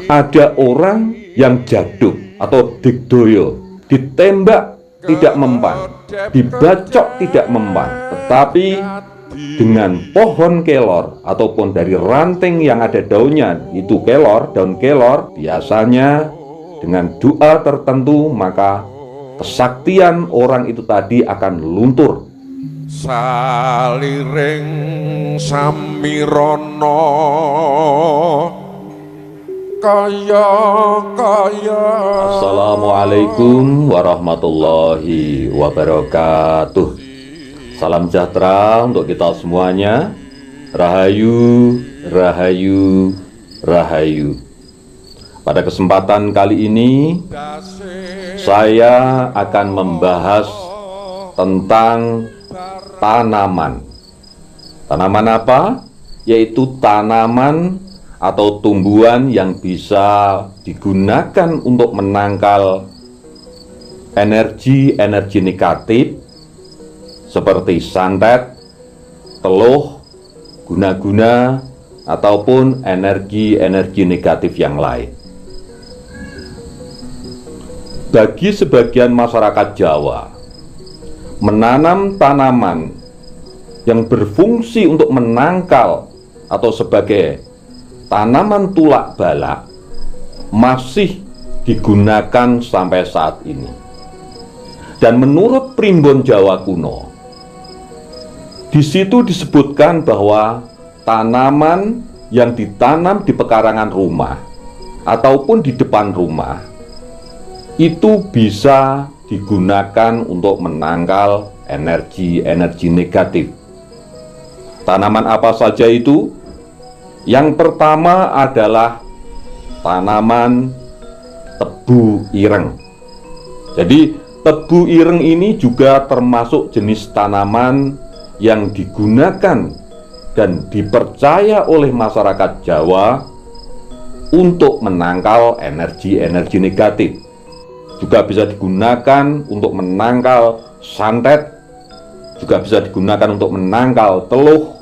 ada orang yang jaduk atau digdoyo, ditembak tidak mempan, dibacok tidak mempan, tetapi dengan pohon kelor ataupun dari ranting yang ada daunnya, itu kelor, daun kelor, biasanya dengan doa tertentu maka kesaktian orang itu tadi akan luntur. Saliring samirana kaya. Assalamualaikum warahmatullahi wabarakatuh. Salam sejahtera untuk kita semuanya. Rahayu, rahayu, rahayu. Pada kesempatan kali ini saya akan membahas tentang tanaman. Tanaman apa? Yaitu tanaman atau tumbuhan yang bisa digunakan untuk menangkal energi-energi negatif seperti santet, teluh, guna-guna, ataupun energi-energi negatif yang lain. Bagi sebagian masyarakat Jawa, menanam tanaman yang berfungsi untuk menangkal atau sebagai tanaman tulak balak masih digunakan sampai saat ini. Dan menurut Primbon Jawa kuno, di situ disebutkan bahwa tanaman yang ditanam di pekarangan rumah ataupun di depan rumah itu bisa digunakan untuk menangkal energi-energi negatif. Tanaman apa saja itu? Yang pertama adalah tanaman tebu ireng. Jadi tebu ireng ini juga termasuk jenis tanaman yang digunakan dan dipercaya oleh masyarakat Jawa untuk menangkal energi-energi negatif. Juga bisa digunakan untuk menangkal santet, juga bisa digunakan untuk menangkal teluh,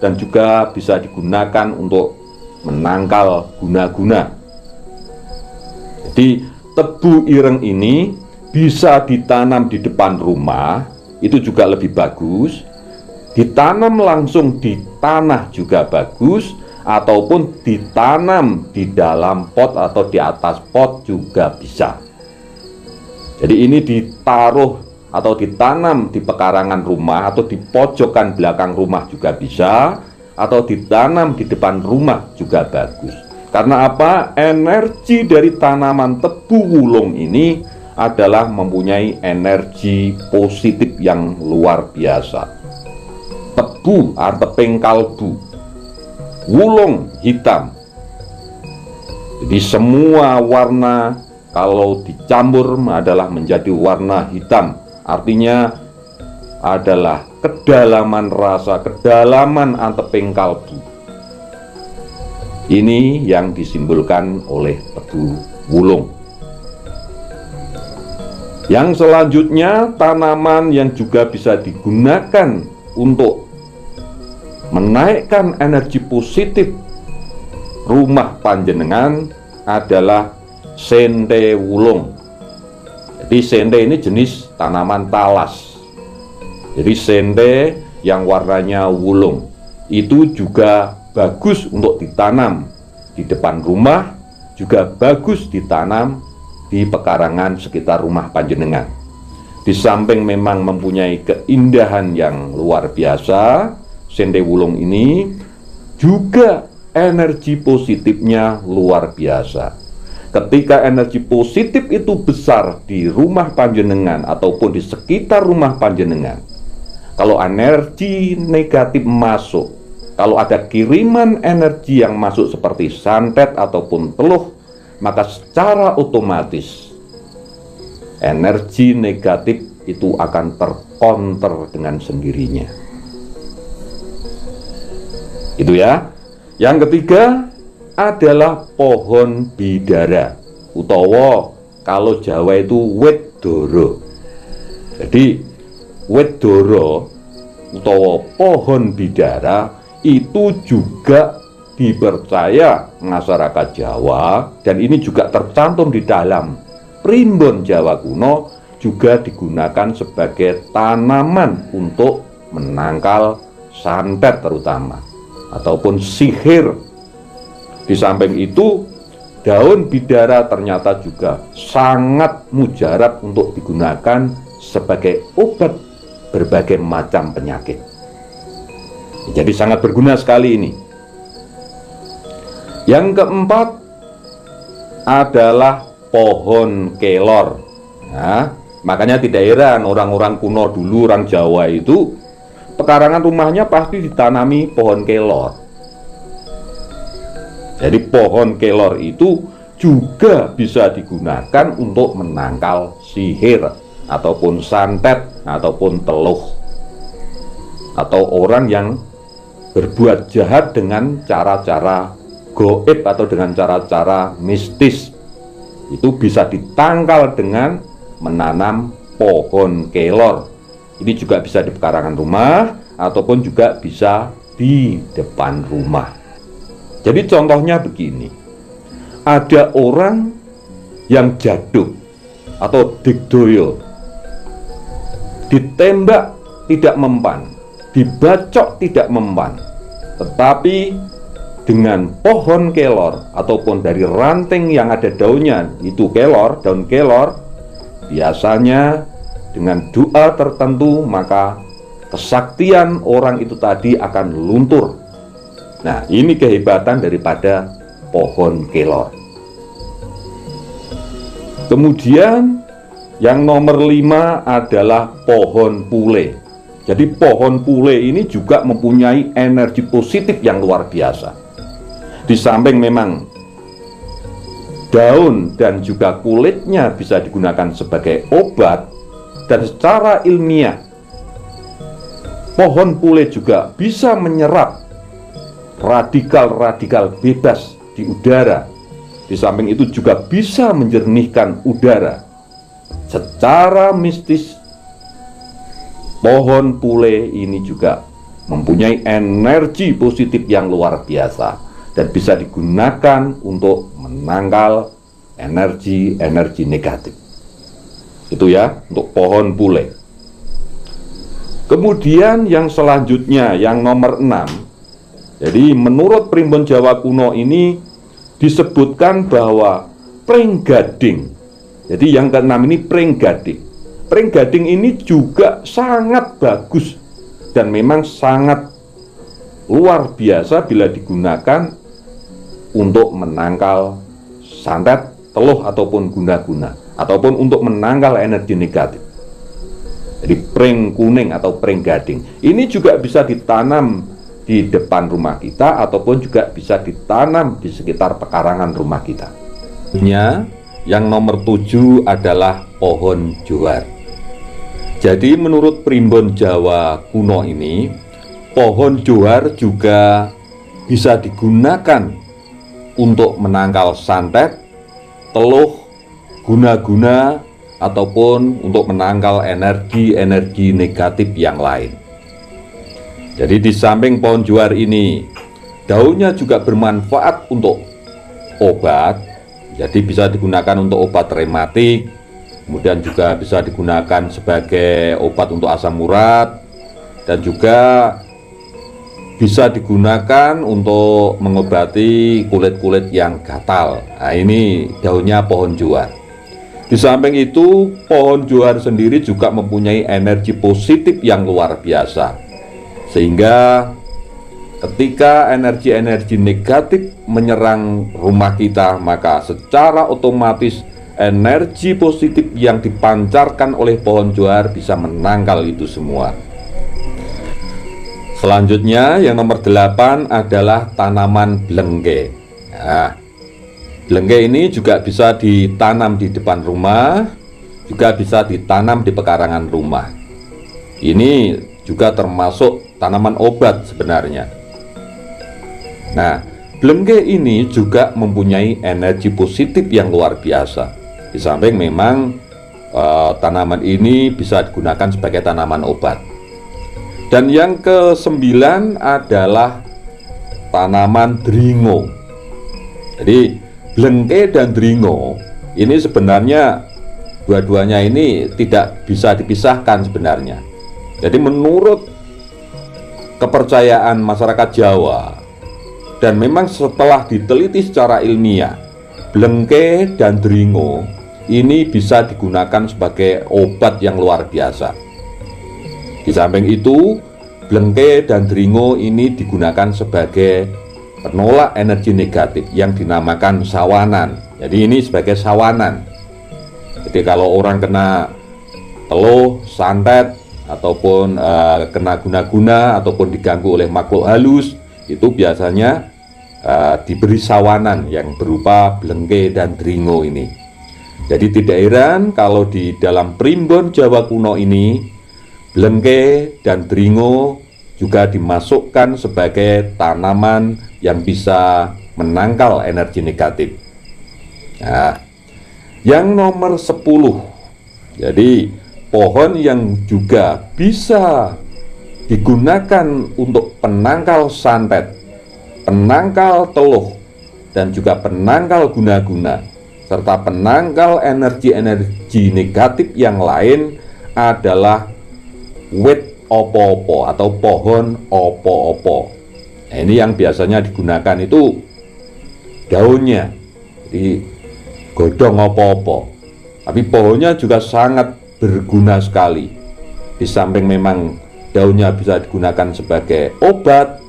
dan juga bisa digunakan untuk menangkal guna-guna. Jadi tebu ireng ini bisa ditanam di depan rumah, itu juga lebih bagus. Ditanam langsung di tanah juga bagus, ataupun ditanam di dalam pot atau di atas pot juga bisa. Jadi ini ditaruh atau ditanam di pekarangan rumah atau di pojokan belakang rumah juga bisa, atau ditanam di depan rumah juga bagus. Karena apa? Energi dari tanaman tebu wulung ini adalah mempunyai energi positif yang luar biasa. Tebu arteping kalbu, wulung hitam. Jadi semua warna kalau dicampur adalah menjadi warna hitam. Artinya adalah kedalaman rasa, kedalaman anteping kalbu. Ini yang disimbolkan oleh tebu wulung. Yang selanjutnya, tanaman yang juga bisa digunakan untuk menaikkan energi positif rumah panjenengan adalah sente wulung. Jadi sente ini jenis tanaman talas. Jadi sente yang warnanya wulung itu juga bagus untuk ditanam di depan rumah, juga bagus ditanam di pekarangan sekitar rumah panjenengan. Di samping memang mempunyai keindahan yang luar biasa, sente wulung ini juga energi positifnya luar biasa. Ketika energi positif itu besar di rumah panjenengan ataupun di sekitar rumah panjenengan, kalau energi negatif masuk, kalau ada kiriman energi yang masuk seperti santet ataupun teluh, maka secara otomatis energi negatif itu akan terkonter dengan sendirinya. Itu ya. Yang ketiga adalah pohon bidara, utawa kalau Jawa itu wit doro. Jadi wit doro utawa pohon bidara itu juga dipercaya masyarakat Jawa, dan ini juga tercantum di dalam primbon Jawa kuno, juga digunakan sebagai tanaman untuk menangkal santet terutama, ataupun sihir. Di samping itu, daun bidara ternyata juga sangat mujarab untuk digunakan sebagai obat berbagai macam penyakit. Jadi sangat berguna sekali ini. Yang keempat adalah pohon kelor. Nah, makanya tidak heran orang-orang kuno dulu, orang Jawa itu, pekarangan rumahnya pasti ditanami pohon kelor. Jadi pohon kelor itu juga bisa digunakan untuk menangkal sihir, ataupun santet, ataupun teluh, atau orang yang berbuat jahat dengan cara-cara goib atau dengan cara-cara mistis. Itu bisa ditangkal dengan menanam pohon kelor. Ini juga bisa di pekarangan rumah, ataupun juga bisa di depan rumah. Jadi contohnya begini, ada orang yang jaduk atau digdoyo, ditembak tidak mempan, dibacok tidak mempan, tetapi dengan pohon kelor ataupun dari ranting yang ada daunnya, itu kelor, daun kelor, biasanya dengan doa tertentu maka kesaktian orang itu tadi akan luntur. Nah, ini kehebatan daripada pohon kelor. Kemudian yang nomor 5 adalah pohon pule. Jadi pohon pule ini juga mempunyai energi positif yang luar biasa. Di samping memang daun dan juga kulitnya bisa digunakan sebagai obat, dan secara ilmiah pohon pule juga bisa menyerap radikal-radikal bebas di udara. Di samping itu juga bisa menjernihkan udara. Secara mistis, pohon pule ini juga mempunyai energi positif yang luar biasa dan bisa digunakan untuk menangkal energi-energi negatif. Itu ya, untuk pohon pule. Kemudian yang selanjutnya, yang nomor 6. Jadi menurut primbon Jawa kuno ini disebutkan bahwa pringgading. Jadi yang ke-6 ini pringgading. Pringgading ini juga sangat bagus dan memang sangat luar biasa bila digunakan untuk menangkal santet, teluh, ataupun guna-guna, ataupun untuk menangkal energi negatif. Jadi pring kuning atau pring gading ini juga bisa ditanam di depan rumah kita, ataupun juga bisa ditanam di sekitar pekarangan rumah kita. Yang nomor 7 adalah pohon johar. Jadi menurut primbon Jawa kuno ini, pohon johar juga bisa digunakan untuk menangkal santet, teluh, guna-guna, ataupun untuk menangkal energi-energi negatif yang lain. Jadi di samping pohon johar ini, daunnya juga bermanfaat untuk obat. Jadi bisa digunakan untuk obat rematik, kemudian juga bisa digunakan sebagai obat untuk asam urat, dan juga bisa digunakan untuk mengobati kulit-kulit yang gatal. Nah, ini daunnya pohon johar. Di samping itu, pohon johar sendiri juga mempunyai energi positif yang luar biasa, sehingga ketika energi-energi negatif menyerang rumah kita, maka secara otomatis energi positif yang dipancarkan oleh pohon johar bisa menangkal itu semua. Selanjutnya yang nomor 8 adalah tanaman blengke. Nah, blengke ini juga bisa ditanam di depan rumah, juga bisa ditanam di pekarangan rumah. Ini juga termasuk tanaman obat sebenarnya. Nah, blengke ini juga mempunyai energi positif yang luar biasa. Di samping memang tanaman ini bisa digunakan sebagai tanaman obat. Dan yang ke-9 adalah tanaman dringo. Jadi blengke dan dringo ini sebenarnya dua-duanya ini tidak bisa dipisahkan sebenarnya. Jadi menurut kepercayaan masyarakat Jawa, dan memang setelah diteliti secara ilmiah, blengke dan dringo ini bisa digunakan sebagai obat yang luar biasa. Di samping itu, blengke dan dringo ini digunakan sebagai penolak energi negatif yang dinamakan sawanan. Jadi ini sebagai sawanan. Jadi kalau orang kena teluh, santet, ataupun kena guna-guna, ataupun diganggu oleh makhluk halus, itu biasanya diberi sawanan yang berupa blengke dan dringo ini. Jadi tidak heran kalau di dalam primbon Jawa kuno ini, blengke dan dringo juga dimasukkan sebagai tanaman yang bisa menangkal energi negatif. Nah, yang nomor 10, jadi pohon yang juga bisa digunakan untuk penangkal santet, penangkal teluh, dan juga penangkal guna-guna, serta penangkal energi-energi negatif yang lain adalah wit opo-opo atau pohon opo-opo. Nah, ini yang biasanya digunakan itu daunnya, jadi godong opo-opo, tapi pohonnya juga sangat berguna sekali. Di samping memang daunnya bisa digunakan sebagai obat,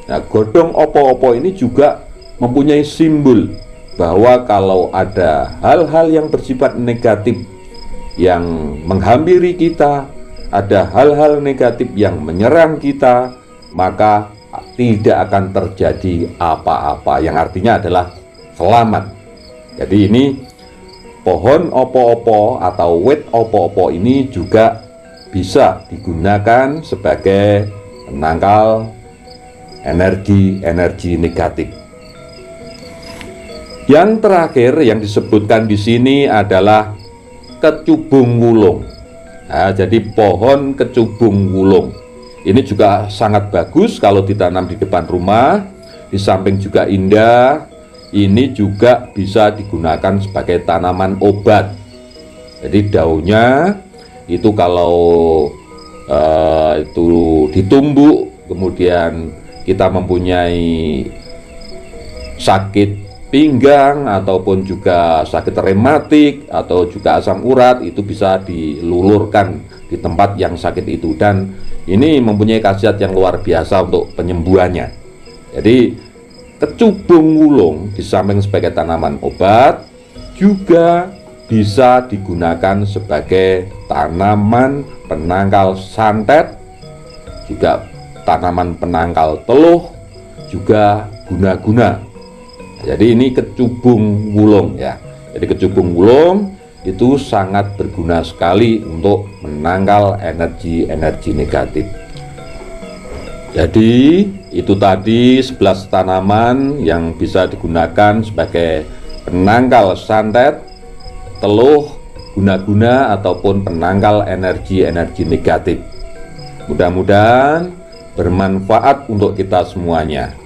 nah godong opo-opo ini juga mempunyai simbol bahwa kalau ada hal-hal yang bersifat negatif yang menghampiri kita, ada hal-hal negatif yang menyerang kita, maka tidak akan terjadi apa-apa, yang artinya adalah selamat. Jadi ini pohon opo-opo atau wit opo-opo ini juga bisa digunakan sebagai penangkal energi-energi negatif. Yang terakhir yang disebutkan di sini adalah kecubung wulung. Nah, jadi pohon kecubung wulung ini juga sangat bagus kalau ditanam di depan rumah. Di samping juga indah, ini juga bisa digunakan sebagai tanaman obat. Jadi daunnya itu kalau itu ditumbuk, kemudian kita mempunyai sakit pinggang ataupun juga sakit rematik atau juga asam urat, itu bisa dilulurkan di tempat yang sakit itu, dan ini mempunyai khasiat yang luar biasa untuk penyembuhannya. Jadi kecubung wulung di samping sebagai tanaman obat juga bisa digunakan sebagai tanaman penangkal santet, juga tanaman penangkal teluh, juga guna-guna. Jadi ini kecubung wulung ya. Jadi kecubung wulung itu sangat berguna sekali untuk menangkal energi-energi negatif. Jadi itu tadi 11 tanaman yang bisa digunakan sebagai penangkal santet, teluh, guna-guna ataupun penangkal energi-energi negatif. Mudah-mudahan bermanfaat untuk kita semuanya.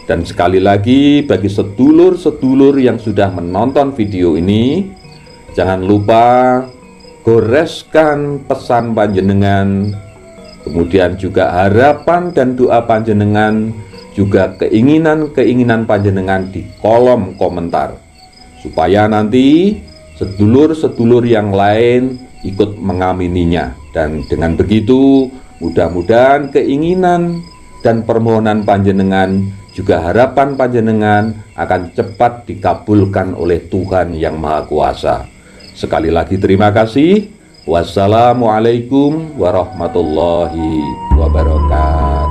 Dan sekali lagi bagi sedulur-sedulur yang sudah menonton video ini, jangan lupa goreskan pesan panjenengan, kemudian juga harapan dan doa panjenengan, juga keinginan-keinginan panjenengan di kolom komentar, supaya nanti sedulur-sedulur yang lain ikut mengamininya. Dan dengan begitu mudah-mudahan keinginan dan permohonan panjenengan, juga harapan panjenengan akan cepat dikabulkan oleh Tuhan yang Maha Kuasa. Sekali lagi terima kasih. Wassalamualaikum warahmatullahi wabarakatuh.